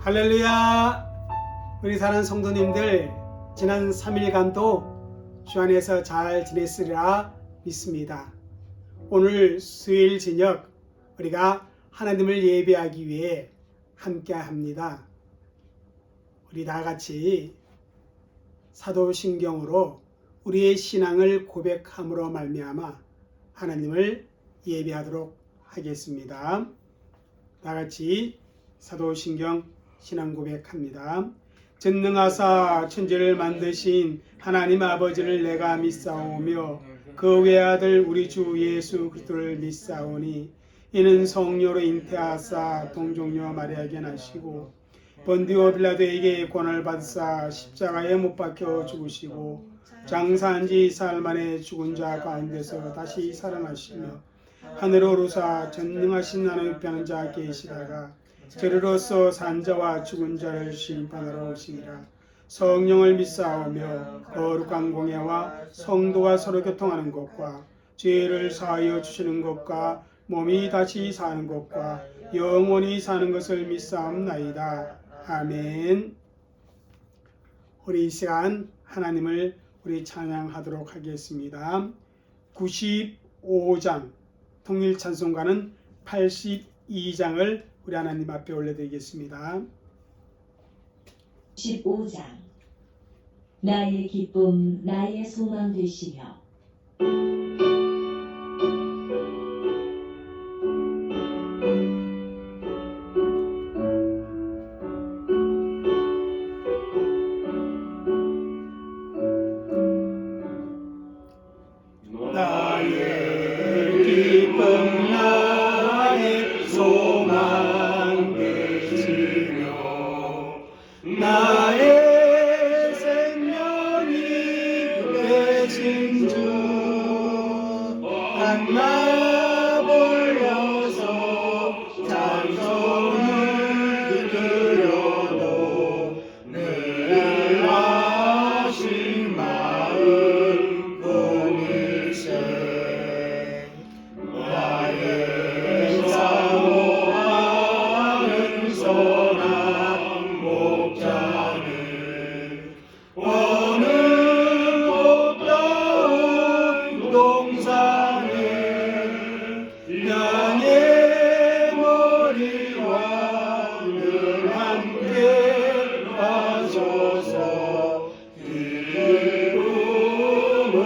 할렐루야! 우리 사랑하는 성도님들, 지난 3일간도 주 안에서 잘 지냈으리라 믿습니다. 오늘 수요일 저녁 우리가 하나님을 예배하기 위해 함께 합니다. 우리 다 같이 사도신경으로 우리의 신앙을 고백함으로 말미암아 하나님을 예배하도록 하겠습니다. 다 같이 사도신경 신앙 고백합니다. 전능하사 천지를 만드신 하나님 아버지를 내가 믿사오며 그 외아들 우리 주 예수 그리스도를 믿사오니 이는 성령으로 잉태하사 동정녀 마리아에게 나시고 본디오 빌라도에게 권한을 받으사 십자가에 못 박혀 죽으시고 장사한 지 사흘 만에 죽은 자 가운데서 다시 살아나시며 하늘로 오르사 전능하신 하나님 편한 자 계시다가 저리로서 산자와 죽은 자를 심판하러 오시니라. 성령을 믿사오며 거룩한 공예와 성도가 서로 교통하는 것과 죄를 사하여 주시는 것과 몸이 다시 사는 것과 영원히 사는 것을 믿사옵나이다. 아멘. 우리 이 시간 하나님을 우리 찬양하도록 하겠습니다. 95장 통일찬송가는 82장을 우리 하나님 앞에 올려드리겠습니다. 15장 나의 기쁨 나의 소망 되시며 나의 기쁨 나의 소망 되시며 나의 생명이 되신 주 한나 불러서 찬송을 드려도 늘 하신 마음 뿐일세. 나의 사모하는 선한 목자는 어느 꽃다운 동산을 양의 머리와 늘 함께 가셔서 기쁨을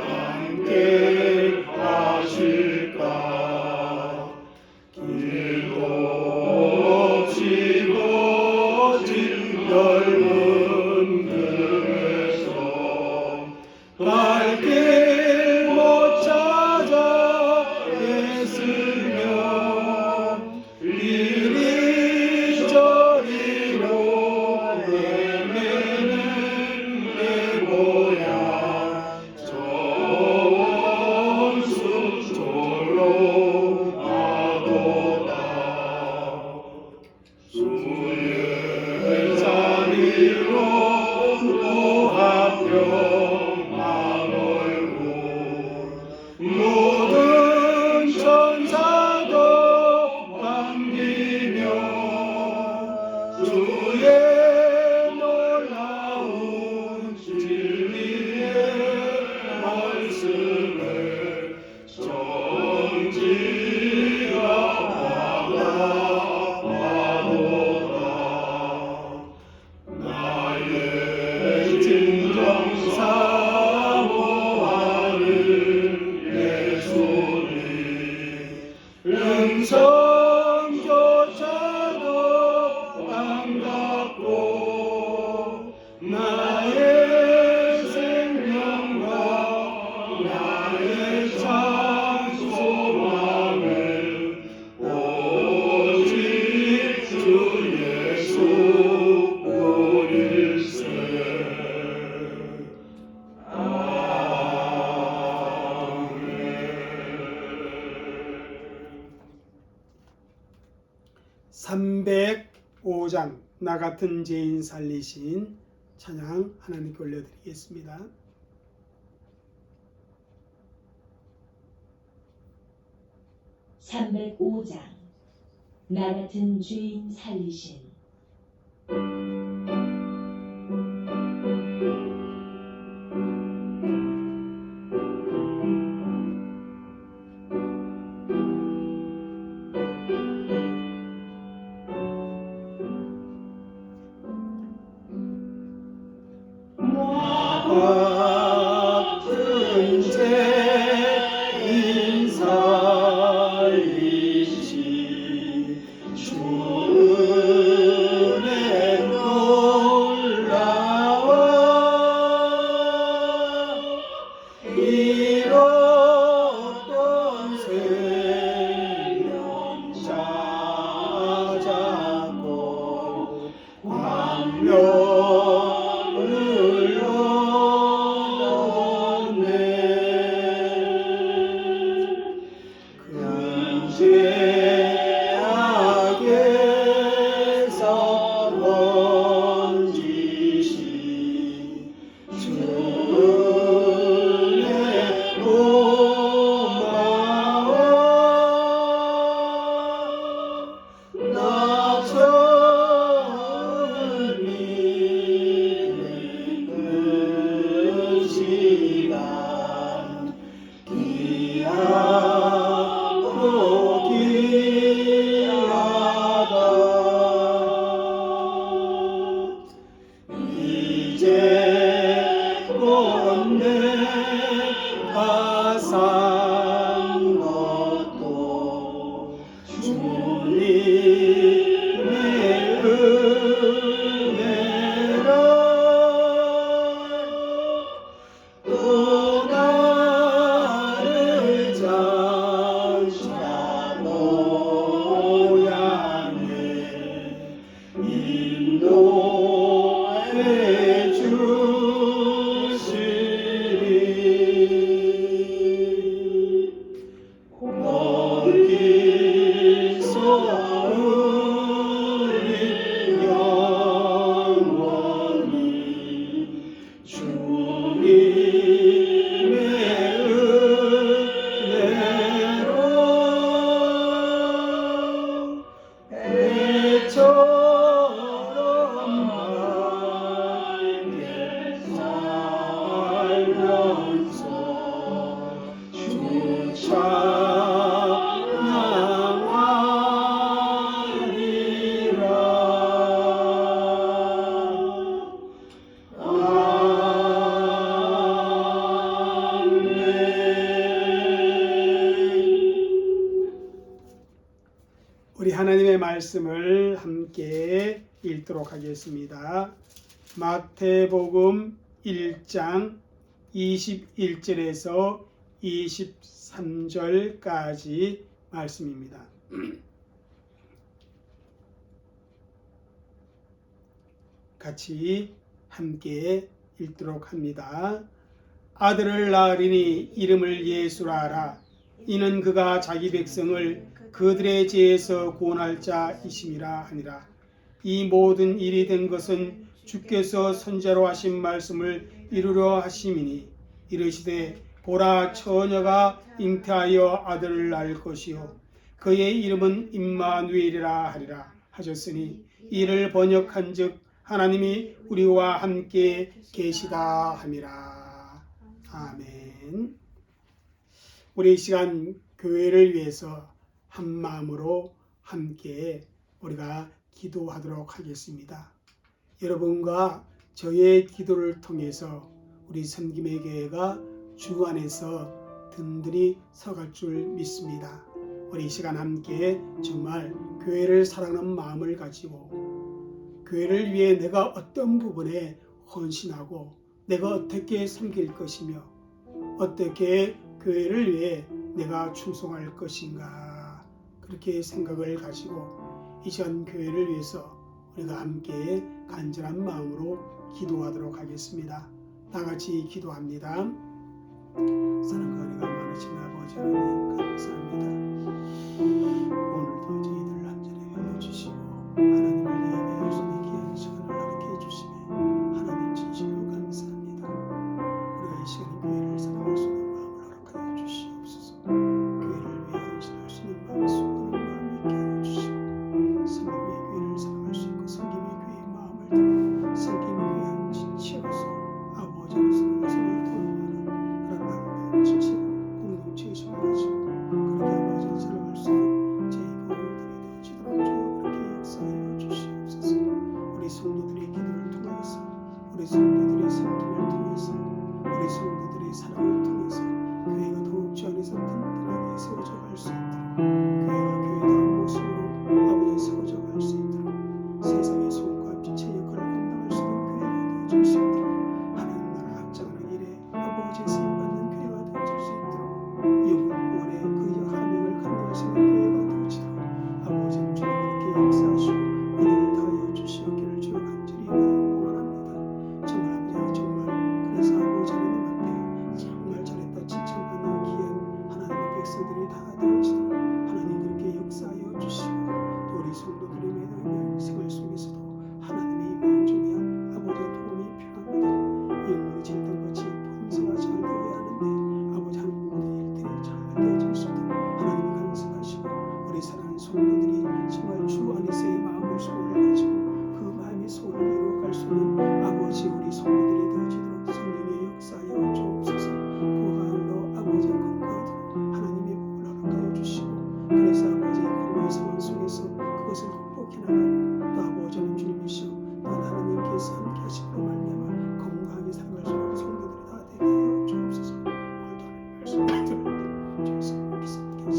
함께 하실까. 길도 없이 거친 넓은 길에서 갈 길 못 찾아 애쓰며 이리저리로 헤매는 내 고향 저 원수촌으로 가도다. 주의 자리로 노하며 마물고 모든 천사도 반기며 주의 놀라운 진리의 말씀을 정지가 받아가도다. 나의 진정 사모하는 예수님 음성조차도 반갑고 나의 생명과 나의 참 소망을 오직 주 예수 뿐일세. 아멘. 305장 나 같은 죄인 살리신 찬양 하나님께 올려드리겠습니다. 305장 나 같은 죄인 살리신 말씀을 함께 읽도록 하겠습니다. 마태복음 1장 21절에서 23절까지 말씀입니다. 같이 함께 읽도록 합니다. 아들을 낳으리니 이름을 예수라 하라. 이는 그가 자기 백성을 그들의 죄에서 구원할 자이심이라 하니라. 이 모든 일이 된 것은 주께서 선지자로 하신 말씀을 이루려 하심이니 이르시되 보라 처녀가 잉태하여 아들을 낳을 것이요 그의 이름은 임마누엘이라 하리라 하셨으니 이를 번역한즉 하나님이 우리와 함께 계시다 함이라. 아멘. 우리 이 시간 교회를 위해서 한 마음으로 함께 우리가 기도하도록 하겠습니다. 여러분과 저의 기도를 통해서 우리 섬김의 교회가 주 안에서 든든히 서갈 줄 믿습니다. 우리 이 시간 함께 정말 교회를 사랑하는 마음을 가지고 교회를 위해 내가 어떤 부분에 헌신하고 내가 어떻게 섬길 것이며 어떻게 교회를 위해 내가 충성할 것인가 그렇게 생각을 가지고 이 시간 교회를 위해서 우리가 함께 간절한 마음으로 기도하도록 하겠습니다. 다 같이 기도합니다. 사랑과 은혜가 많으신 아버지 하나님 감사합니다. 오늘도 저희들 한절에 알려주시고 하나님을 위해 배울 수 있는 귀한 시간을 가르쳐 주시며 하나님 진심으로 감사합니다. 우리가 이 시간에 교회를 사랑할 수 있는 마음을 허락하여 주시옵소서. 교회를 위해 헌신할 수 있는 마음, 수고하는 마음이 있게 하여 주시고 성김의 교회를 사랑할 수 있고 성김의 교회의 마음을 들어 성김의 교회 한 지체로서 아버지로서 것을 돌아가는 그런 아름다운 지체로 공동체의 손을 가지고 그렇게 아버지를 사랑할 수 있는 제 교회들이 되어지도록 주 그렇게 역사하여 주시옵소서. 우리 성도들의 기도를 통해서 우리 성도들의 섬김을 통해서 우리 성도들의 사랑을 통해서 교회가 더욱 주 안에서 든든하게 세워져 갈 수 있도록 교회가 교회다운 모습으로 아버지 세워져 갈 수 있도록 세상의 손과 빛의 역할을 감당할 수 있는 교회가 되어질 수 있도록 하나님 나라 확장하는 일에 아버지의 쓰임받는 교회가 되어질 수 있도록 영혼 구원의 그 하명을 감당할 수 있는 교회가 되어지도록 아버지는 주님 이렇게 역사하시고 은혜를 더하여 주시옵기를 주여 간절히 원합니다. 정말 아버지 정말 그래서 아버지 하나님 앞에 정말 잘했다 칭찬받는 귀한 하나님의 백성들이 다 되어지도록 하나님 그렇게 역사하여 주시고 또 우리 성도들의 매일 생활 속에서도 하나님의 임하는 중에 아버지의 도움이 필요합니다. 영문의 질병같이 범사가 잘 되어야 하는데 아버지 하는 모든 일들이 잘 되어질 수 있도록 하나님이 간섭하시고 우리 사랑하는 성도들이 정말 주 안에서의 마음을 소원을 가지고 그 마음의 소원을 이루어갈 수 있는 아버지 우리 성도들이 되어지도록 성령의 역사하여 주옵소서. 그 가운데로 아버지의 건강하도록 하나님의 복을 허락하여 주시고 그래서 아버지 코로나 상황 속에서 그것을 극복해 나가고 또 아버지는 주님이시오 또 하나님께서 함께 하시고 말미암아 건강하게 살아갈 수 있는 성도들이 다 되게 하여 주옵소서. 오늘도 하나님의 말씀을 들을 때 주께서 함께 함께 하시고 그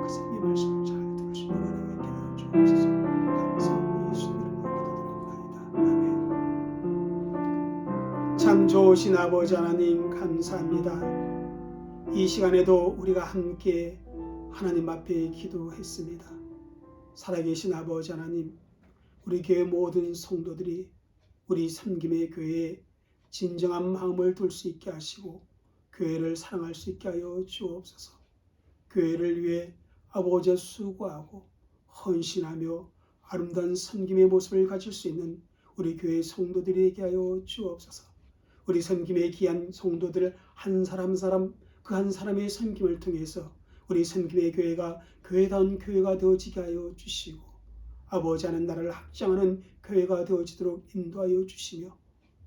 생의 말씀을 잘 들을 수 있는 은혜가 있게 하여 주옵소서. 감사하며 예수님 이름으로 기도드립니다. 아멘. 참 좋으신 아버지 하나님 감사합니다. 이 시간에도 우리가 함께 하나님 앞에 기도했습니다. 살아계신 아버지 하나님, 우리 교회 모든 성도들이 우리 섬김의 교회에 진정한 마음을 둘 수 있게 하시고 교회를 사랑할 수 있게 하여 주옵소서. 교회를 위해 아버지 수고하고 헌신하며 아름다운 섬김의 모습을 가질 수 있는 우리 교회 성도들에게 하여 주옵소서. 우리 섬김의 귀한 성도들 한 사람 그 한 사람의 섬김을 통해서 우리 섬김의 교회가 교회다운 교회가 되어지게 하여 주시고 아버지 하는 나라를 확장하는 교회가 되어지도록 인도하여 주시며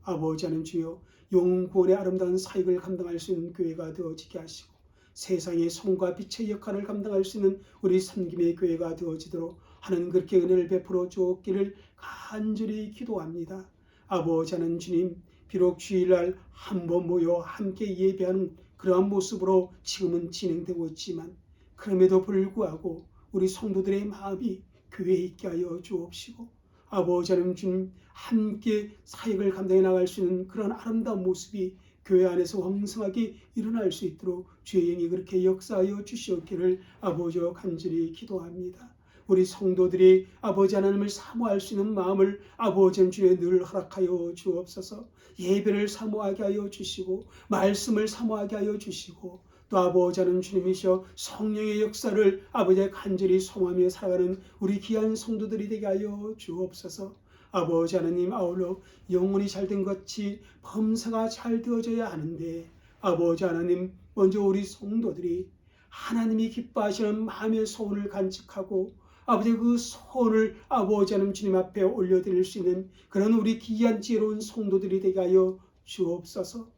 아버지 하는 주여 영구원의 아름다운 사역을 감당할 수 있는 교회가 되어지게 하시고 세상의 손과 빛의 역할을 감당할 수 있는 우리 섬김의 교회가 되어지도록 하는 그렇게 은혜를 베풀어 주옵기를 간절히 기도합니다. 아버지 하는 주님, 비록 주일날 한 번 모여 함께 예배하는 그러한 모습으로 지금은 진행되고 있지만 그럼에도 불구하고 우리 성도들의 마음이 교회에 있게 하여 주옵시고 아버지 하나님 주님 함께 사역을 감당해 나갈 수 있는 그런 아름다운 모습이 교회 안에서 왕성하게 일어날 수 있도록 주의 영이 그렇게 역사하여 주시옵기를 아버지와 간절히 기도합니다. 우리 성도들이 아버지 하나님을 사모할 수 있는 마음을 아버지 주에 늘 허락하여 주옵소서. 예배를 사모하게 하여 주시고 말씀을 사모하게 하여 주시고 또 아버지 하나님 주님이시여 성령의 역사를 아버지의 간절히 소망하며 살아가는 우리 귀한 성도들이 되게 하여 주옵소서. 아버지 하나님 아울러 영혼이 잘된 것이 범사가 잘 되어져야 하는데 아버지 하나님 먼저 우리 성도들이 하나님이 기뻐하시는 마음의 소원을 간직하고 아버지 그 소원을 아버지 하나님 주님 앞에 올려드릴 수 있는 그런 우리 귀한 지혜로운 성도들이 되게 하여 주옵소서.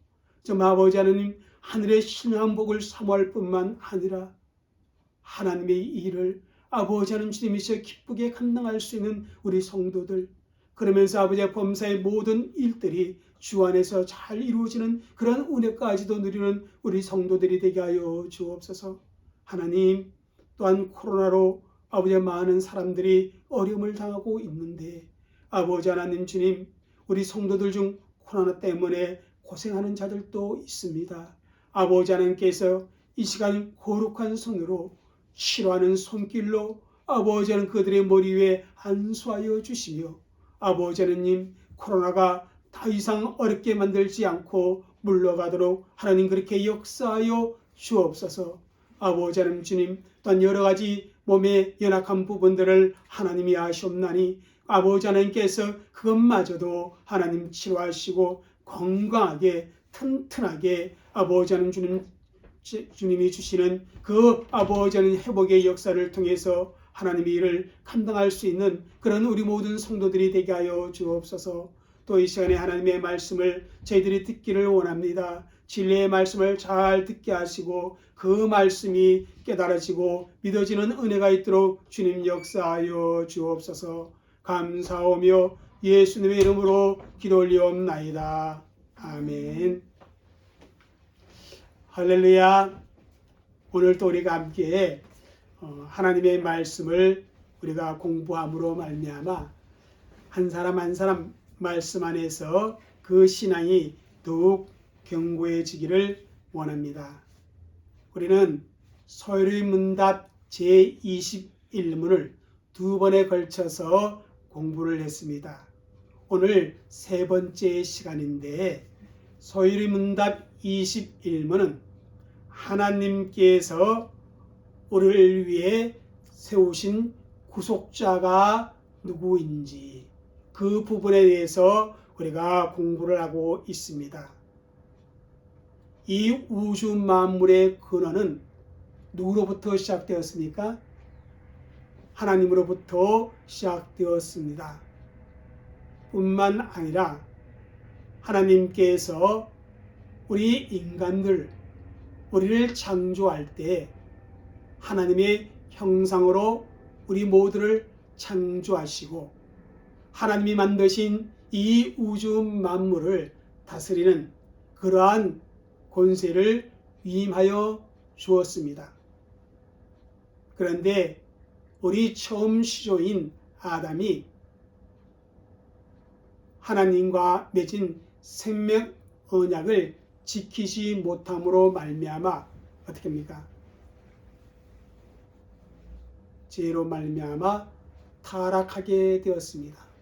좀 아버지 하나님 하늘의 신령한 복을 사모할 뿐만 아니라 하나님의 일을 아버지 하나님 주님이시여 기쁘게 감당할 수 있는 우리 성도들 그러면서 아버지의 범사의 모든 일들이 주 안에서 잘 이루어지는 그런 은혜까지도 누리는 우리 성도들이 되게 하여 주옵소서. 하나님 또한 코로나로 아버지의 많은 사람들이 어려움을 당하고 있는데 아버지 하나님 주님 우리 성도들 중 코로나 때문에 고생하는 자들도 있습니다. 아버지 하나님께서 이 시간 거룩한 손으로 치료하는 손길로 아버지 하나님 그들의 머리 위에 안수하여 주시며 아버지 하나님 코로나가 더 이상 어렵게 만들지 않고 물러가도록 하나님 그렇게 역사하여 주옵소서. 아버지 하나님 주님 또한 여러 가지 몸의 연약한 부분들을 하나님이 아시옵나니 아버지 하나님께서 그것마저도 하나님 치료하시고 건강하게 튼튼하게 아버지 하나님 주님이 주시는 그 아버지 하나님 회복의 역사를 통해서 하나님의 일을 감당할 수 있는 그런 우리 모든 성도들이 되게 하여 주옵소서. 또 이 시간에 하나님의 말씀을 저희들이 듣기를 원합니다. 진리의 말씀을 잘 듣게 하시고 그 말씀이 깨달아지고 믿어지는 은혜가 있도록 주님 역사하여 주옵소서. 감사하며 예수님의 이름으로 기도 올리옵나이다. 아멘. 할렐루야. 오늘도 우리가 함께 하나님의 말씀을 우리가 공부함으로 말미암아 한 사람 한 사람 말씀 안에서 그 신앙이 더욱 견고해지기를 원합니다. 우리는 소요리 문답 제21문을 두 번에 걸쳐서 공부를 했습니다. 오늘 세 번째 시간인데 소요리 문답 21문은 하나님께서 우리를 위해 세우신 구속자가 누구인지 그 부분에 대해서 우리가 공부를 하고 있습니다. 이 우주 만물의 근원은 누구로부터 시작되었습니까? 하나님으로부터 시작되었습니다. 뿐만 아니라 하나님께서 우리 인간들, 우리를 창조할 때 하나님의 형상으로 우리 모두를 창조하시고 하나님이 만드신 이 우주 만물을 다스리는 그러한 권세를 위임하여 주었습니다. 그런데 우리 처음 시조인 아담이 하나님과 맺은 생명 언약을 지키지 못함으로 말미암아 어떻게 합니까? 죄로 말미암아 타락하게 되었습니다.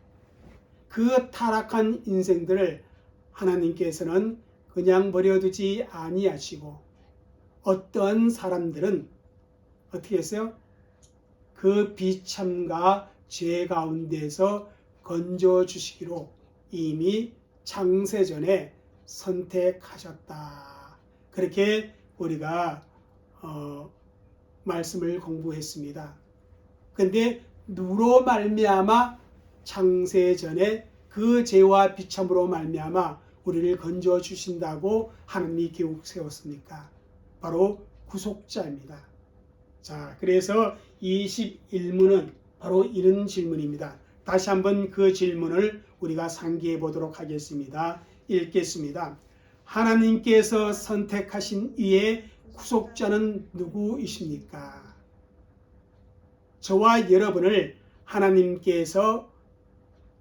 그 타락한 인생들을 하나님께서는 그냥 버려두지 아니하시고 어떤 사람들은 어떻게 했어요? 그 비참과 죄 가운데서 건져주시기로 이미 창세전에 선택하셨다. 그렇게 우리가 말씀을 공부했습니다. 그런데 누로 말미암아 창세전에 그 죄와 비참으로 말미암아 우리를 건져 주신다고 하나님이 계획 세웠습니까? 바로 구속자입니다. 자, 그래서 21문은 바로 이런 질문입니다. 다시 한번 그 질문을 우리가 상기해 보도록 하겠습니다. 읽겠습니다. 하나님께서 선택하신 이의 구속자는 누구이십니까? 저와 여러분을 하나님께서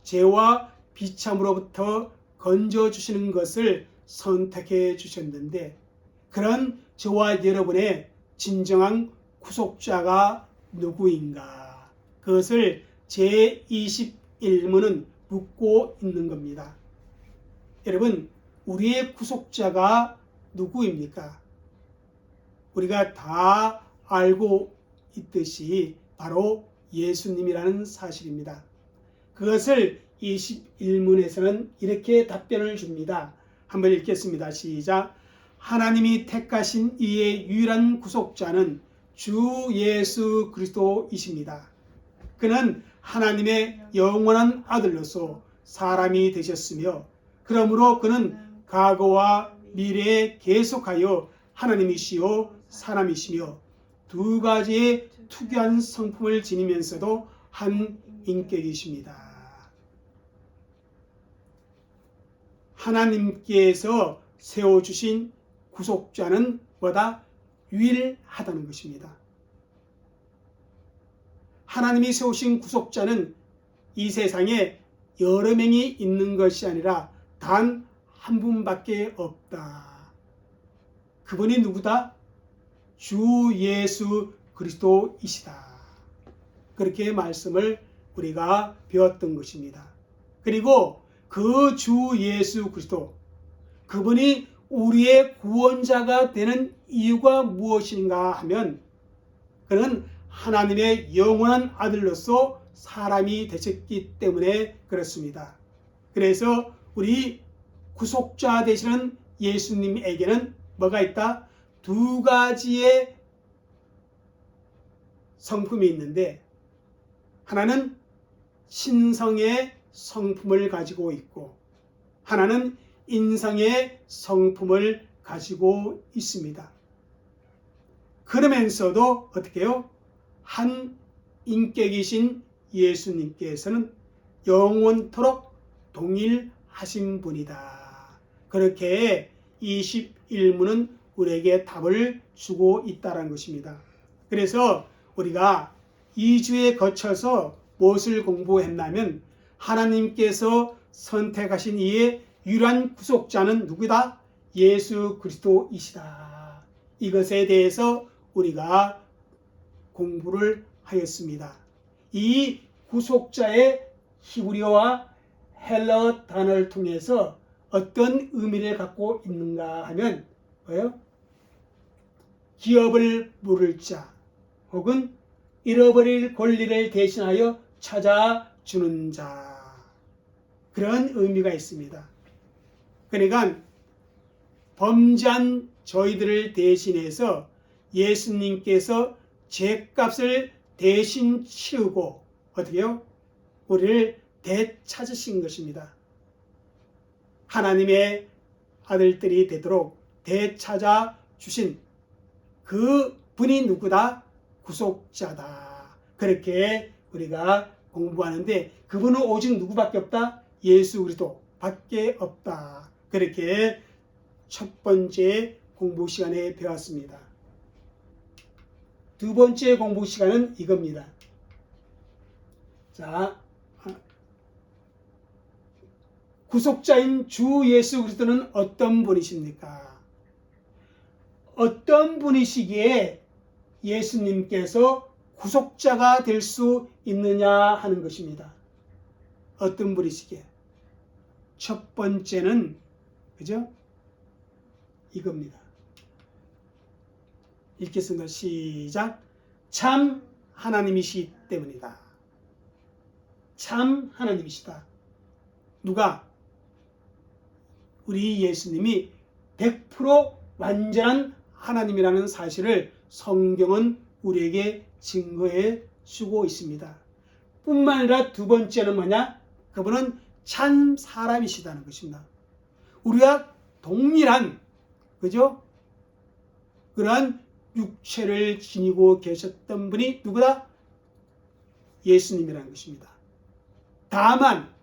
죄와 비참으로부터 건져주시는 것을 선택해 주셨는데, 그런 저와 여러분의 진정한 구속자가 누구인가? 그것을 제21문은 묻고 있는 겁니다. 여러분, 우리의 구속자가 누구입니까? 우리가 다 알고 있듯이 바로 예수님이라는 사실입니다. 그것을 21문에서는 이렇게 답변을 줍니다. 한번 읽겠습니다. 시작. 하나님이 택하신 이의 유일한 구속자는 주 예수 그리스도이십니다. 그는 하나님의 영원한 아들로서 사람이 되셨으며, 그러므로 그는 과거와 미래에 계속하여 하나님이시요 사람이시며 두 가지의 특유한 성품을 지니면서도 한 인격이십니다. 하나님께서 세워주신 구속자는 뭐다? 유일하다는 것입니다. 하나님이 세우신 구속자는 이 세상에 여러 명이 있는 것이 아니라 단 한 분밖에 없다. 그분이 누구다? 주 예수 그리스도이시다. 그렇게 말씀을 우리가 배웠던 것입니다. 그리고 그 주 예수 그리스도, 그분이 우리의 구원자가 되는 이유가 무엇인가 하면, 그는 하나님의 영원한 아들로서 사람이 되셨기 때문에 그렇습니다. 그래서 우리 구속자 되시는 예수님에게는 뭐가 있다? 두 가지의 성품이 있는데, 하나는 신성의 성품을 가지고 있고, 하나는 인성의 성품을 가지고 있습니다. 그러면서도 어떻게 해요? 한 인격이신 예수님께서는 영원토록 동일하신 분이다. 그렇게 21문은 우리에게 답을 주고 있다는 것입니다. 그래서 우리가 2주에 거쳐서 무엇을 공부했냐면, 하나님께서 선택하신 이의 유일한 구속자는 누구다? 예수 그리스도이시다. 이것에 대해서 우리가 공부를 하였습니다. 이 구속자의 히브리어와 헬러 단어를 통해서 어떤 의미를 갖고 있는가 하면 뭐예요? 기업을 물을 자, 혹은 잃어버릴 권리를 대신하여 찾아주는 자, 그런 의미가 있습니다. 그러니까 범죄한 저희들을 대신해서 예수님께서 죄값을 대신 치우고 어떻게 해요? 우리를 되찾으신 것입니다. 하나님의 아들들이 되도록 되찾아 주신 그 분이 누구다? 구속자다. 그렇게 우리가 공부하는데, 그분은 오직 누구밖에 없다? 예수 그리스도 밖에 없다. 그렇게 첫 번째 공부 시간에 배웠습니다. 두 번째 공부 시간은 이겁니다. 자, 구속자인 주 예수 그리스도는 어떤 분이십니까? 어떤 분이시기에 예수님께서 구속자가 될 수 있느냐 하는 것입니다. 어떤 분이시기에? 첫 번째는 그죠? 이겁니다. 읽겠습니다. 시작. 참 하나님이시기 때문이다. 참 하나님이시다. 누가? 우리 예수님이 100% 완전한 하나님이라는 사실을 성경은 우리에게 증거해 주고 있습니다. 뿐만 아니라 두 번째는 뭐냐? 그분은 참 사람이시다는 것입니다. 우리와 동일한, 그죠? 그러한 육체를 지니고 계셨던 분이 누구다? 예수님이라는 것입니다. 다만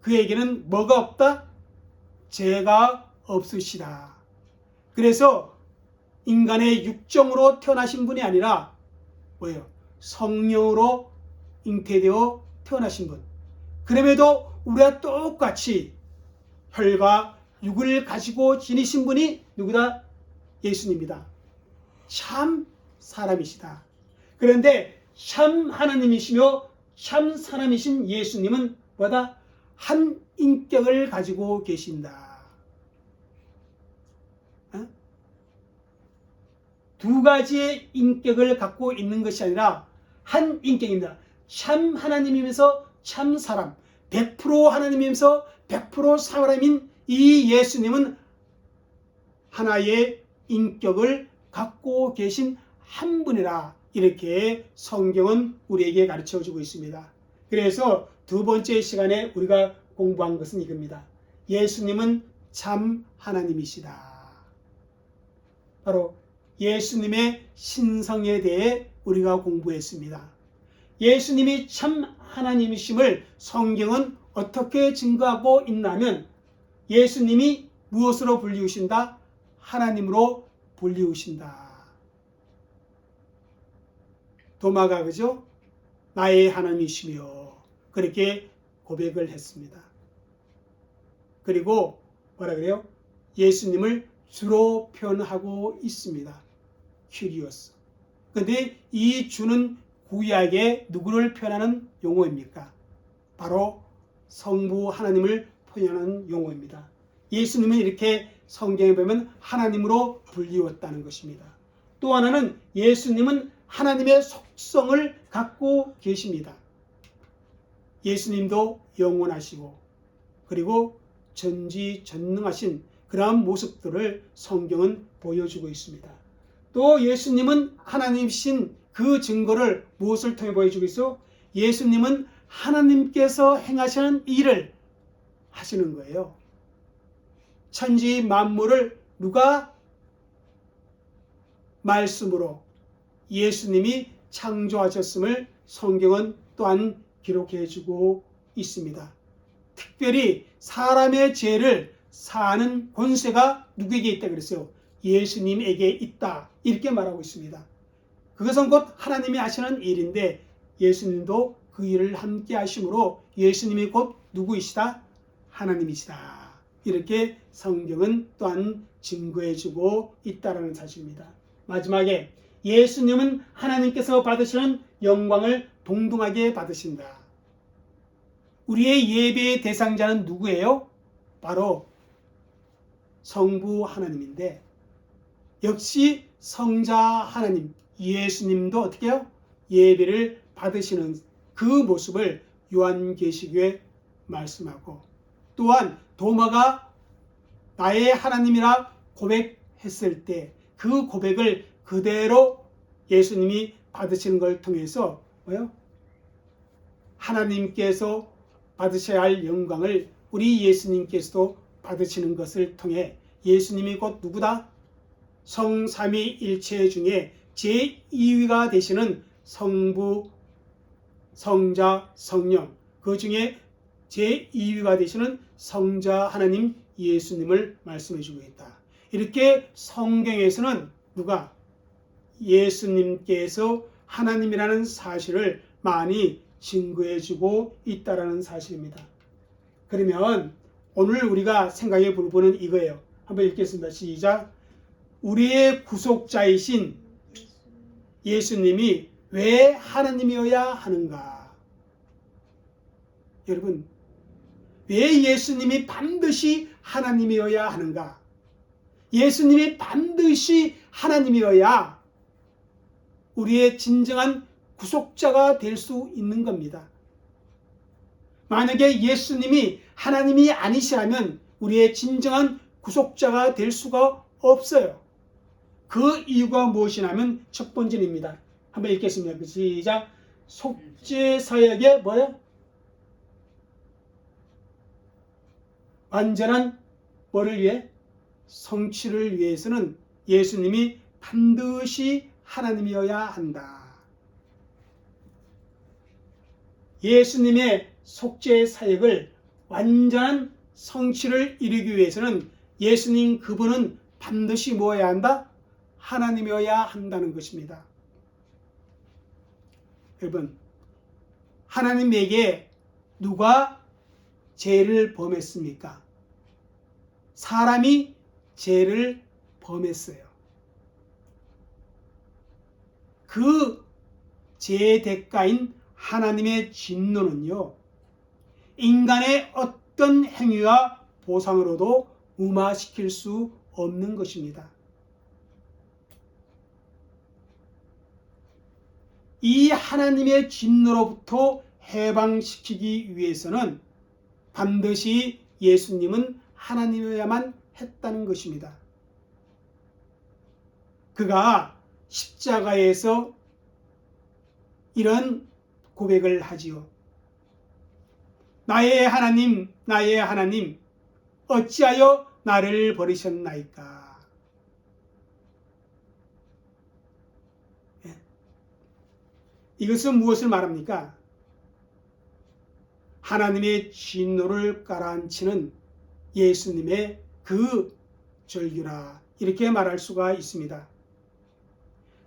그에게는 뭐가 없다? 죄가 없으시다. 그래서 인간의 육정으로 태어나신 분이 아니라 뭐예요? 성령으로 잉태되어 태어나신 분. 그럼에도 우리와 똑같이 혈과 육을 가지고 지니신 분이 누구다? 예수님이다. 참 사람이시다. 그런데 참 하나님이시며 참 사람이신 예수님은 뭐다? 한 인격을 가지고 계신다. 두 가지의 인격을 갖고 있는 것이 아니라 한 인격입니다. 참 하나님이면서 참 사람, 100% 하나님이면서 100% 사람인 이 예수님은 하나의 인격을 갖고 계신 한 분이라, 이렇게 성경은 우리에게 가르쳐주고 있습니다. 그래서 두 번째 시간에 우리가 공부한 것은 이겁니다. 예수님은 참 하나님이시다. 바로 예수님의 신성에 대해 우리가 공부했습니다. 예수님이 참 하나님이심을 성경은 어떻게 증거하고 있냐면, 예수님이 무엇으로 불리우신다? 하나님으로 불리우신다. 도마가 그죠? 나의 하나님이시며 그렇게 고백을 했습니다. 그리고 뭐라 그래요? 예수님을 주로 표현하고 있습니다. 큐리오스. 근데 이 주는 구약의 누구를 표현하는 용어입니까? 바로 성부 하나님을 표현하는 용어입니다. 예수님은 이렇게 성경에 보면 하나님으로 불리웠다는 것입니다. 또 하나는 예수님은 하나님의 속성을 갖고 계십니다. 예수님도 영원하시고 그리고 전지전능하신 그러한 모습들을 성경은 보여주고 있습니다. 또 예수님은 하나님이신 그 증거를 무엇을 통해 보여주고 있어? 예수님은 하나님께서 행하시는 일을 하시는 거예요. 천지 만물을 누가 말씀으로 예수님이 창조하셨음을 성경은 또한 기록해 주고 있습니다. 특별히 사람의 죄를 사하는 권세가 누구에게 있다 그랬어요? 예수님에게 있다, 이렇게 말하고 있습니다. 그것은 곧 하나님이 하시는 일인데 예수님도 그 일을 함께 하심으로 예수님이 곧 누구이시다? 하나님이시다. 이렇게 성경은 또한 증거해 주고 있다는 사실입니다. 마지막에 예수님은 하나님께서 받으시는 영광을 동등하게 받으신다. 우리의 예배의 대상자는 누구예요? 바로 성부 하나님인데, 역시 성자 하나님 예수님도 어떻게 해요? 예배를 받으시는 그 모습을 요한계시록에 말씀하고, 또한 도마가 나의 하나님이라 고백했을 때 그 고백을 그대로 예수님이 받으시는 걸 통해서 뭐요? 하나님께서 받으셔야 할 영광을 우리 예수님께서도 받으시는 것을 통해 예수님이 곧 누구다? 성삼위일체 중에 제2위가 되시는 성부, 성자, 성령, 그 중에 제2위가 되시는 성자 하나님 예수님을 말씀해 주고 있다. 이렇게 성경에서는 누가? 예수님께서 하나님이라는 사실을 많이 증거해 주고 있다는 사실입니다. 그러면 오늘 우리가 생각해 볼 부분은 이거예요. 한번 읽겠습니다. 시작. 우리의 구속자이신 예수님이 왜 하나님이어야 하는가? 여러분, 왜 예수님이 반드시 하나님이어야 하는가? 예수님이 반드시 하나님이어야 우리의 진정한 구속자가 될 수 있는 겁니다. 만약에 예수님이 하나님이 아니시라면 우리의 진정한 구속자가 될 수가 없어요. 그 이유가 무엇이냐면 첫 번째입니다. 한번 읽겠습니다. 시작. 속죄사역의 뭐예요? 완전한 뭐를 위해? 성취를 위해서는 예수님이 반드시 하나님이어야 한다. 예수님의 속죄 사역을 완전한 성취를 이루기 위해서는 예수님 그분은 반드시 뭐여야 한다? 하나님이어야 한다는 것입니다. 여러분, 하나님에게 누가 죄를 범했습니까? 사람이 죄를 범했어요. 그 죄의 대가인 하나님의 진노는요, 인간의 어떤 행위와 보상으로도 무마시킬 수 없는 것입니다. 이 하나님의 진노로부터 해방시키기 위해서는 반드시 예수님은 하나님이어야만 했다는 것입니다. 그가 십자가에서 이런 고백을 하지요. 나의 하나님, 나의 하나님, 어찌하여 나를 버리셨나이까. 이것은 무엇을 말합니까? 하나님의 진노를 가라앉히는 예수님의 그 절규라, 이렇게 말할 수가 있습니다.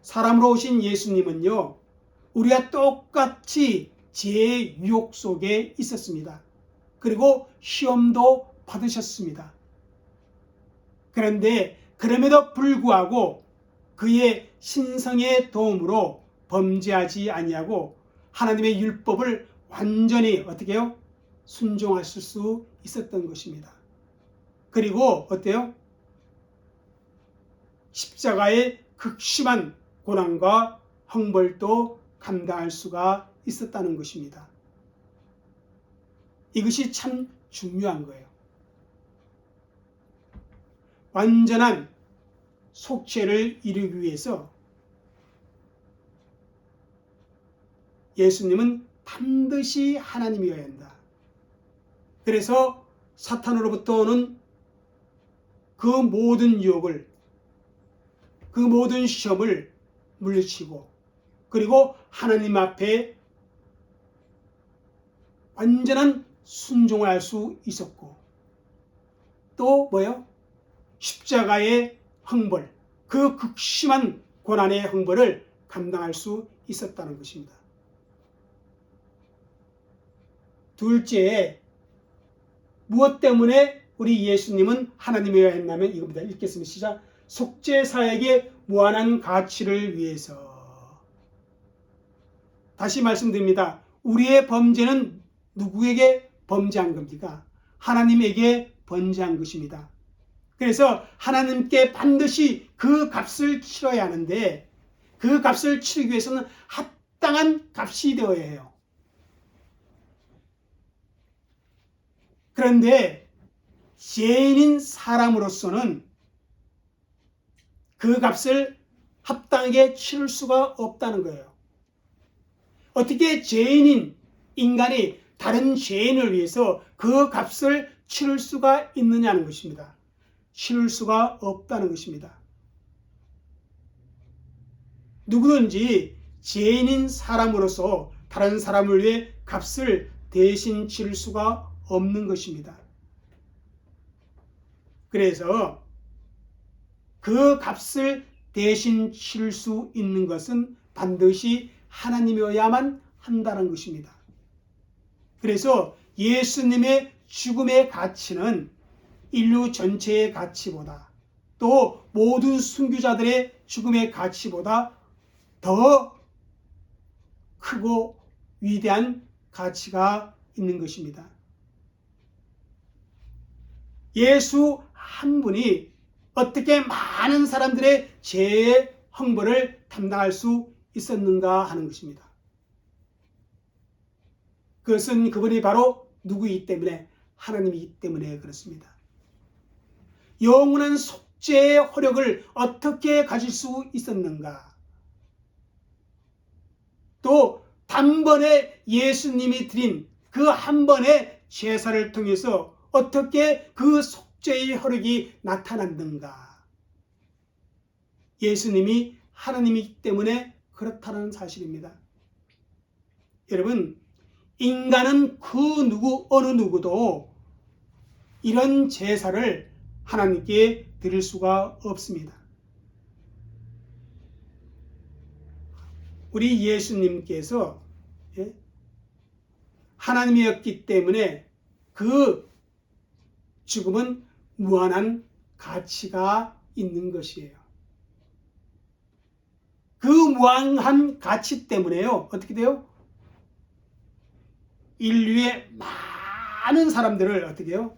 사람으로 오신 예수님은요, 우리와 똑같이 죄의 유혹 속에 있었습니다. 그리고 시험도 받으셨습니다. 그런데 그럼에도 불구하고 그의 신성의 도움으로 범죄하지 아니하고 하나님의 율법을 완전히 어떻게 해요? 순종하실 수 있었던 것입니다. 그리고 어때요? 십자가의 극심한 고난과 형벌도 감당할 수가 있었다는 것입니다. 이것이 참 중요한 거예요. 완전한 속죄를 이루기 위해서 예수님은 반드시 하나님이어야 한다. 그래서 사탄으로부터 오는 그 모든 유혹을, 그 모든 시험을 물리치고, 그리고 하나님 앞에 완전한 순종을 할 수 있었고, 또 뭐요? 십자가의 형벌, 그 극심한 고난의 형벌을 감당할 수 있었다는 것입니다. 둘째, 무엇 때문에 우리 예수님은 하나님이어야 했냐면 이겁니다. 읽겠습니다. 시작. 속죄사에게 무한한 가치를 위해서. 다시 말씀드립니다. 우리의 범죄는 누구에게 범죄한 겁니까? 하나님에게 범죄한 것입니다. 그래서 하나님께 반드시 그 값을 치러야 하는데, 그 값을 치르기 위해서는 합당한 값이 되어야 해요. 그런데 죄인인 사람으로서는 그 값을 합당하게 치를 수가 없다는 거예요. 어떻게 죄인인 인간이 다른 죄인을 위해서 그 값을 치를 수가 있느냐는 것입니다. 치를 수가 없다는 것입니다. 누구든지 죄인인 사람으로서 다른 사람을 위해 값을 대신 치를 수가 없는 것입니다. 그래서 그 값을 대신 치를 수 있는 것은 반드시 하나님이어야만 한다는 것입니다. 그래서 예수님의 죽음의 가치는 인류 전체의 가치보다, 또 모든 순교자들의 죽음의 가치보다 더 크고 위대한 가치가 있는 것입니다. 예수 한 분이 어떻게 많은 사람들의 죄의 형벌을 담당할 수 있었는가 하는 것입니다. 그것은 그분이 바로 누구이기 때문에, 하나님이기 때문에 그렇습니다. 영원한 속죄의 허력을 어떻게 가질 수 있었는가? 또 단번에 예수님이 드린 그 한 번의 제사를 통해서 어떻게 그 속죄의 허력이 나타났는가? 예수님이 하나님이기 때문에 그렇다는 사실입니다. 여러분, 인간은 그 어느 누구도 이런 제사를 하나님께 드릴 수가 없습니다. 우리 예수님께서 하나님이었기 때문에 그 죽음은 무한한 가치가 있는 것이에요. 그 무한한 가치 때문에요. 어떻게 돼요? 인류의 많은 사람들을 어떻게 해요?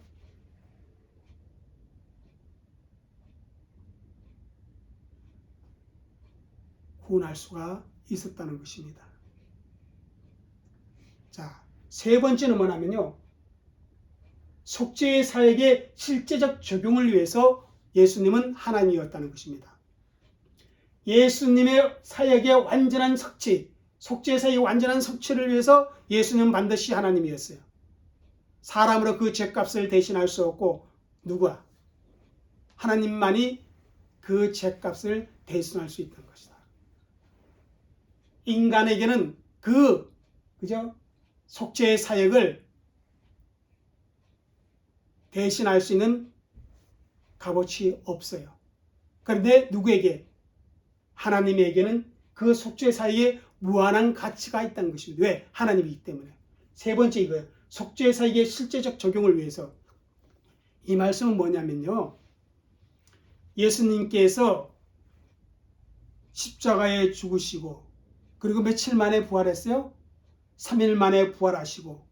구원할 수가 있었다는 것입니다. 자, 세 번째는 뭐냐면요. 속죄의 사역의 실제적 적용을 위해서 예수님은 하나님이었다는 것입니다. 예수님의 사역의 완전한 성취, 속죄의 사역의 완전한 성취를 위해서 예수님은 반드시 하나님이었어요. 사람으로 그 죄값을 대신할 수 없고 누가? 하나님만이 그 죄값을 대신할 수 있던 것이다. 인간에게는 그죠? 속죄의 사역을 대신할 수 있는 값어치 없어요. 그런데 누구에게? 하나님에게는 그 속죄의 사역에 무한한 가치가 있다는 것입니다. 왜? 하나님이기 때문에. 세 번째 이거예요. 속죄의 사역의 실제적 적용을 위해서. 이 말씀은 뭐냐면요. 예수님께서 십자가에 죽으시고 그리고 며칠 만에 부활했어요? 3일 만에 부활하시고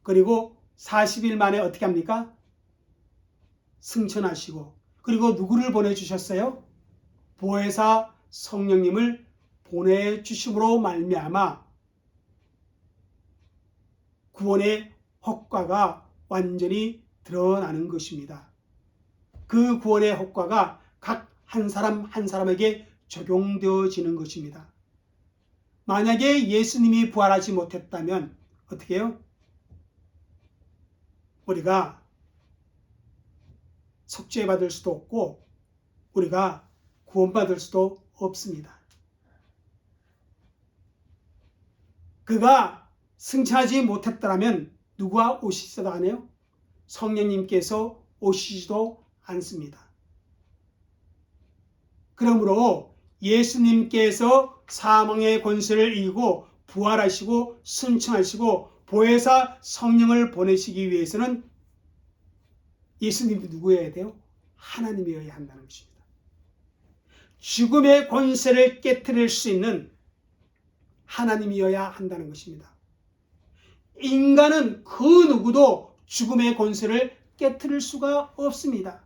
그리고 40일 만에 어떻게 합니까? 승천하시고 그리고 누구를 보내주셨어요? 보혜사 성령님을 보내주심으로 말미암아 구원의 효과가 완전히 드러나는 것입니다. 그 구원의 효과가 각 한 사람 한 사람에게 적용되어지는 것입니다. 만약에 예수님이 부활하지 못했다면 어떻게 해요? 우리가 속죄받을 수도 없고 우리가 구원받을 수도 없습니다. 그가 승천하지 못했더라면 누가 오시지도 않아요? 성령님께서 오시지도 않습니다. 그러므로 예수님께서 사망의 권세를 이기고 부활하시고 승천하시고 보혜사 성령을 보내시기 위해서는 예수님이 누구여야 돼요? 하나님이어야 한다는 것입니다. 죽음의 권세를 깨트릴 수 있는 하나님이어야 한다는 것입니다. 인간은 그 누구도 죽음의 권세를 깨트릴 수가 없습니다.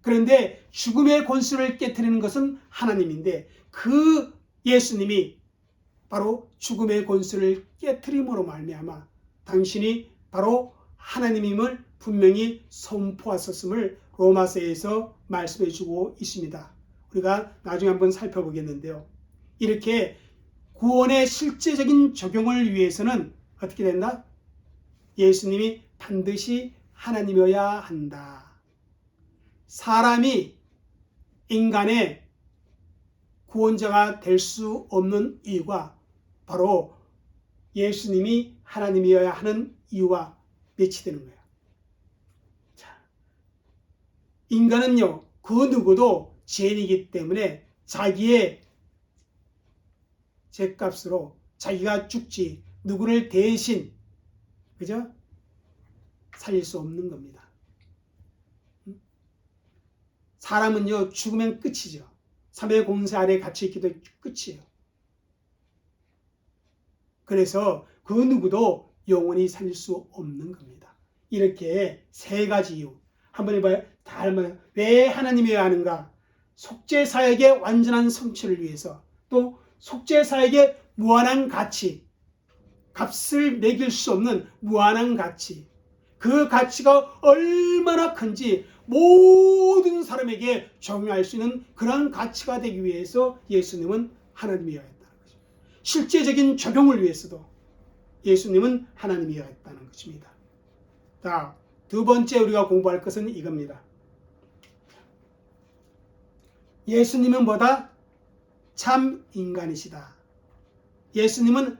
그런데 죽음의 권세를 깨트리는 것은 하나님인데 그 예수님이 바로 죽음의 권세를 깨트림으로 말미암아 당신이 바로 하나님임을 분명히 선포하셨음을 로마서에서 말씀해 주고 있습니다. 우리가 나중에 한번 살펴보겠는데요. 이렇게 구원의 실제적인 적용을 위해서는 어떻게 된다? 예수님이 반드시 하나님이어야 한다. 사람이 인간의 구원자가 될 수 없는 이유가 바로 예수님이 하나님이어야 하는 이유와 매치되는 거예요. 자, 인간은요, 그 누구도 죄인이기 때문에 자기의 죄값으로 자기가 죽지 누구를 대신 그죠? 살릴 수 없는 겁니다. 사람은요 죽으면 끝이죠. 3의 공세 아래 갇혀있기도 끝이에요. 그래서 그 누구도 영원히 살릴 수 없는 겁니다. 이렇게 세 가지 이유 한번 해봐요. 다 알면 왜 하나님이어야 하는가? 속죄사역의 완전한 성취를 위해서 또 속죄사역의 무한한 가치 값을 매길 수 없는 무한한 가치 그 가치가 얼마나 큰지 모든 사람에게 적용할 수 있는 그런 가치가 되기 위해서 예수님은 하나님이어야 했다는 것입니다. 실제적인 적용을 위해서도 예수님은 하나님이어야 했다는 것입니다. 자, 두 번째 우리가 공부할 것은 이겁니다. 예수님은 뭐다? 참 인간이시다. 예수님은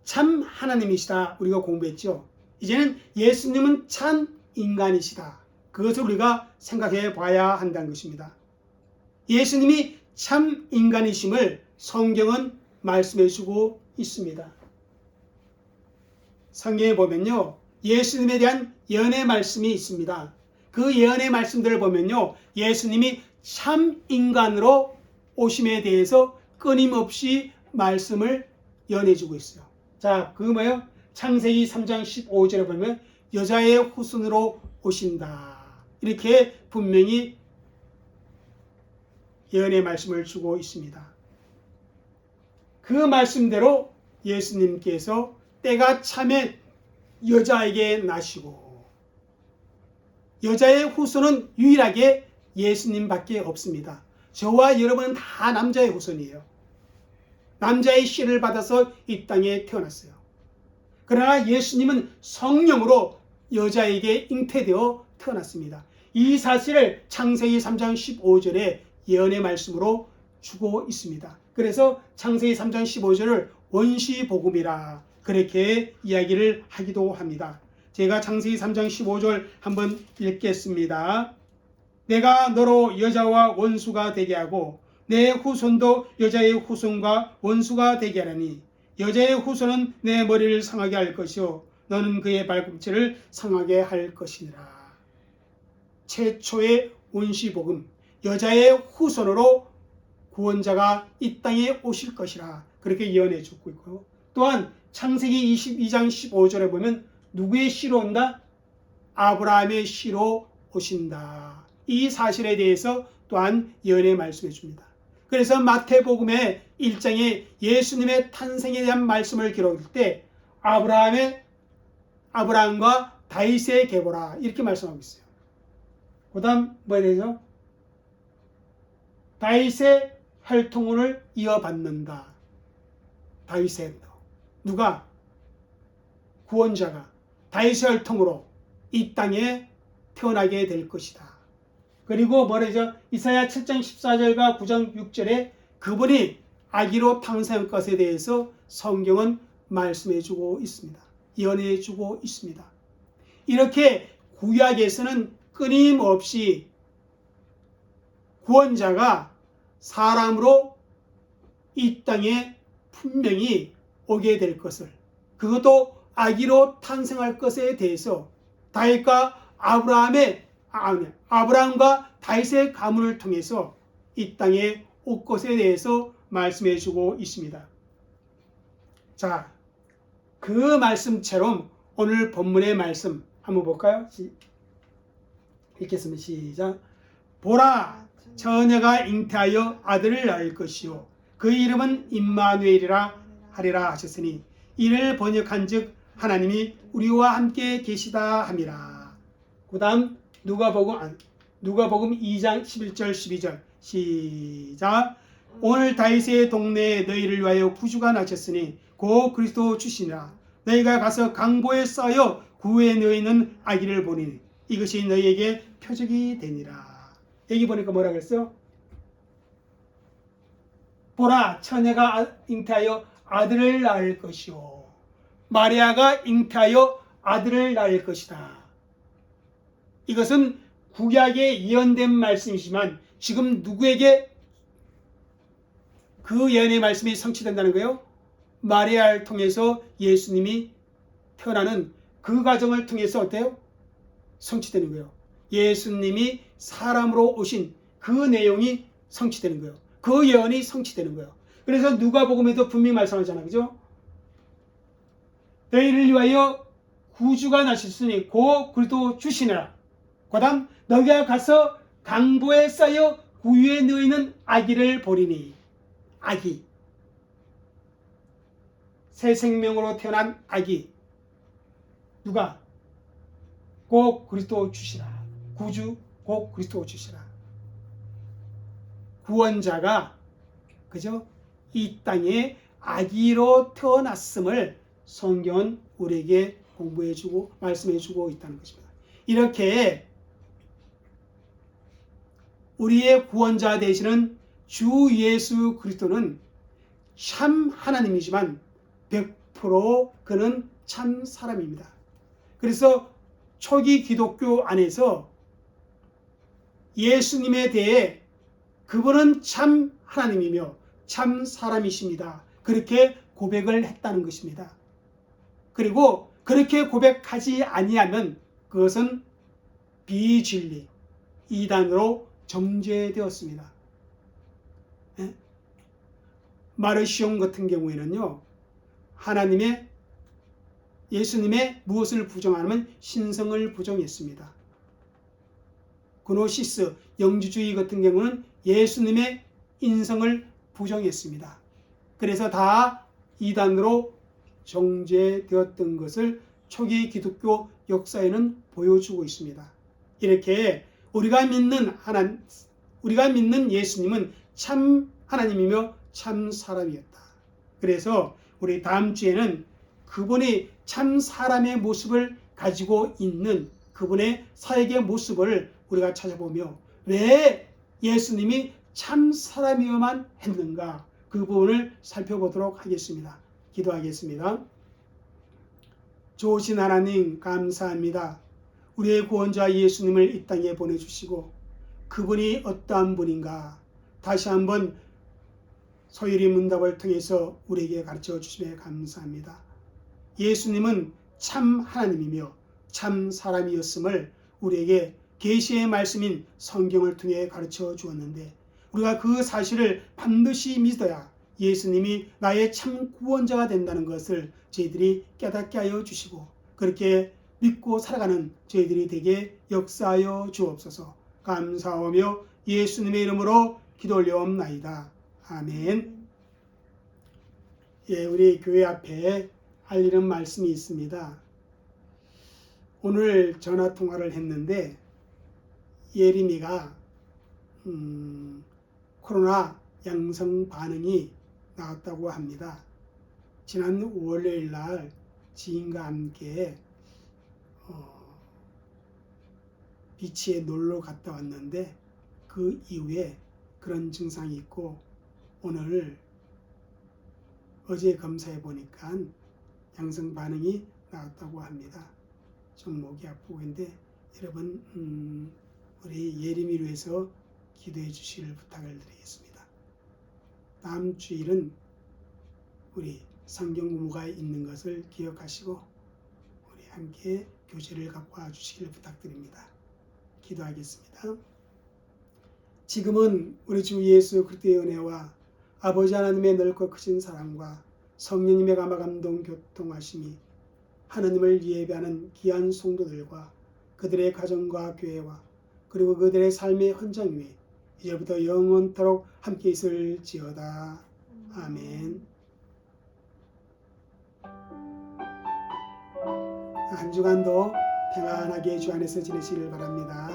참 하나님이시다. 우리가 공부했죠. 이제는 예수님은 참 인간이시다. 그것을 우리가 생각해 봐야 한다는 것입니다. 예수님이 참 인간이심을 성경은 말씀해 주고 있습니다. 성경에 보면요, 예수님에 대한 예언의 말씀이 있습니다. 그 예언의 말씀들을 보면요, 예수님이 참 인간으로 오심에 대해서 끊임없이 말씀을 연해주고 있어요. 자, 그거 뭐예요? 창세기 3장 15절에 보면 여자의 후손으로 오신다. 이렇게 분명히 예언의 말씀을 주고 있습니다. 그 말씀대로 예수님께서 때가 차면 여자에게 나시고, 여자의 후손은 유일하게 예수님밖에 없습니다. 저와 여러분은 다 남자의 후손이에요. 남자의 씨를 받아서 이 땅에 태어났어요. 그러나 예수님은 성령으로 여자에게 잉태되어 태어났습니다. 이 사실을 창세기 3장 15절에 예언의 말씀으로 주고 있습니다. 그래서 창세기 3장 15절을 원시복음이라 그렇게 이야기를 하기도 합니다. 제가 창세기 3장 15절 한번 읽겠습니다. 내가 너로 여자와 원수가 되게 하고 내 후손도 여자의 후손과 원수가 되게 하라니 여자의 후손은 내 머리를 상하게 할 것이요 너는 그의 발꿈치를 상하게 할 것이니라. 최초의 원시복음, 여자의 후손으로 구원자가 이 땅에 오실 것이라 그렇게 예언해 주고 있고요. 또한 창세기 22장 15절에 보면 누구의 씨로 온다? 아브라함의 씨로 오신다. 이 사실에 대해서 또한 예언의 말씀해 줍니다. 그래서 마태복음의 1장에 예수님의 탄생에 대한 말씀을 기록할 때 아브라함과 다윗의 계보라 이렇게 말씀하고 있어요. 그 다음 뭐에 대해서? 다윗의 혈통을 이어받는다. 다윗의 누가? 구원자가 다윗의 혈통으로 이 땅에 태어나게 될 것이다. 그리고 뭐라죠? 이사야 7장 14절과 9장 6절에 그분이 아기로 탄생할 것에 대해서 성경은 말씀해주고 있습니다. 예언해주고 있습니다. 이렇게 구약에서는 끊임없이 구원자가 사람으로 이 땅에 분명히 오게 될 것을, 그것도 아기로 탄생할 것에 대해서 다윗과 아브라함과 다윗의 가문을 통해서 이 땅에 올 것에 대해서 말씀해 주고 있습니다. 자, 그 말씀처럼 오늘 본문의 말씀 한번 볼까요? 읽겠습니다. 시작. 보라, 처녀가 잉태하여 아들을 낳을 것이요 그 이름은 임마누엘이라 하리라 하셨으니 이를 번역한즉 하나님이 우리와 함께 계시다 함이라. 그 다음 누가복음 2장 11절 12절 시작. 오늘 다윗의 동네에 너희를 위하여 구주가 나셨으니 곧 그리스도 주시니라. 너희가 가서 강보에 쌓여 구에 너희는 아기를 보니 이것이 너희에게 표적이 되니라. 여기 보니까 뭐라 그랬어요? 보라, 처녀가 잉태하여 아들을 낳을 것이요 마리아가 잉태하여 아들을 낳을 것이다. 이것은 구약에 예언된 말씀이지만 지금 누구에게 그 예언의 말씀이 성취된다는 거예요? 마리아를 통해서 예수님이 태어나는 그 과정을 통해서 어때요? 성취되는 거예요. 예수님이 사람으로 오신 그 내용이 성취되는 거예요. 그 예언이 성취되는 거예요. 그래서 누가복음에도 분명히 말씀하잖아요. 그죠? 너희를 위하여 구주가 나셨으니 곧 그리스도 주시니라. 그 다음 너희가 가서 강보에 쌓여 구유에 누이는 아기를 보리니. 아기, 새 생명으로 태어난 아기. 누가? 곧 그리스도 주시라. 구주 곧 그리스도 주시라. 구원자가 그죠? 이 땅에 아기로 태어났음을 성경은 우리에게 공부해주고 말씀해주고 있다는 것입니다. 이렇게 우리의 구원자 되시는 주 예수 그리스도는 참 하나님이지만 100% 그는 참 사람입니다. 그래서 초기 기독교 안에서 예수님에 대해 그분은 참 하나님이며 참 사람이십니다. 그렇게 고백을 했다는 것입니다. 그리고 그렇게 고백하지 아니하면 그것은 비진리, 이단으로 정죄되었습니다. 예? 마르시옹 같은 경우에는요, 예수님의 무엇을 부정하면 신성을 부정했습니다. 그노시스, 영주주의 같은 경우는 예수님의 인성을 부정했습니다. 그래서 다 이단으로 정죄되었던 것을 초기 기독교 역사에는 보여주고 있습니다. 이렇게 우리가 믿는 예수님은 참 하나님이며 참 사람이었다. 그래서 우리 다음 주에는 그분이 참 사람의 모습을 가지고 있는 그분의 사역의 모습을 우리가 찾아보며 왜 예수님이 참 사람이어만 했는가, 그 부분을 살펴보도록 하겠습니다. 기도하겠습니다. 좋으신 하나님, 감사합니다. 우리의 구원자 예수님을 이 땅에 보내주시고 그분이 어떠한 분인가 다시 한번 소율이 문답을 통해서 우리에게 가르쳐 주심에 감사합니다. 예수님은 참 하나님이며 참 사람이었음을 우리에게 계시의 말씀인 성경을 통해 가르쳐 주었는데, 우리가 그 사실을 반드시 믿어야 예수님이 나의 참 구원자가 된다는 것을 저희들이 깨닫게 하여 주시고, 그렇게 믿고 살아가는 저희들이 되게 역사하여 주옵소서. 감사하며 예수님의 이름으로 기도 올려옵나이다. 아멘. 예, 우리 교회 앞에 알리는 말씀이 있습니다. 오늘 전화 통화를 했는데 예림이가 코로나 양성 반응이 나왔다고 합니다. 지난 월요일 날 지인과 함께 비치에 놀러 갔다 왔는데 그 이후에 그런 증상이 있고, 오늘 어제 검사해 보니까 양성 반응이 나왔다고 합니다. 좀 목이 아프고 있는데 여러분 우리 예림이를 위해서 기도해 주시길 부탁을 드리겠습니다. 다음 주일은 우리 성경 공부가 있는 것을 기억하시고 우리 함께 교제를 갖고 와 주시길 부탁드립니다. 기도하겠습니다. 지금은 우리 주 예수 그리스도의 은혜와 아버지 하나님의 넓고 크신 사랑과 성령님의 감화 감동 교통하심이 하나님을 예배하는 귀한 성도들과 그들의 가정과 교회와 그리고 그들의 삶의 헌장 위에 이제부터 영원토록 함께 있을지어다. 아멘. 한 주간도 평안하게 주 안에서 지내시길 바랍니다.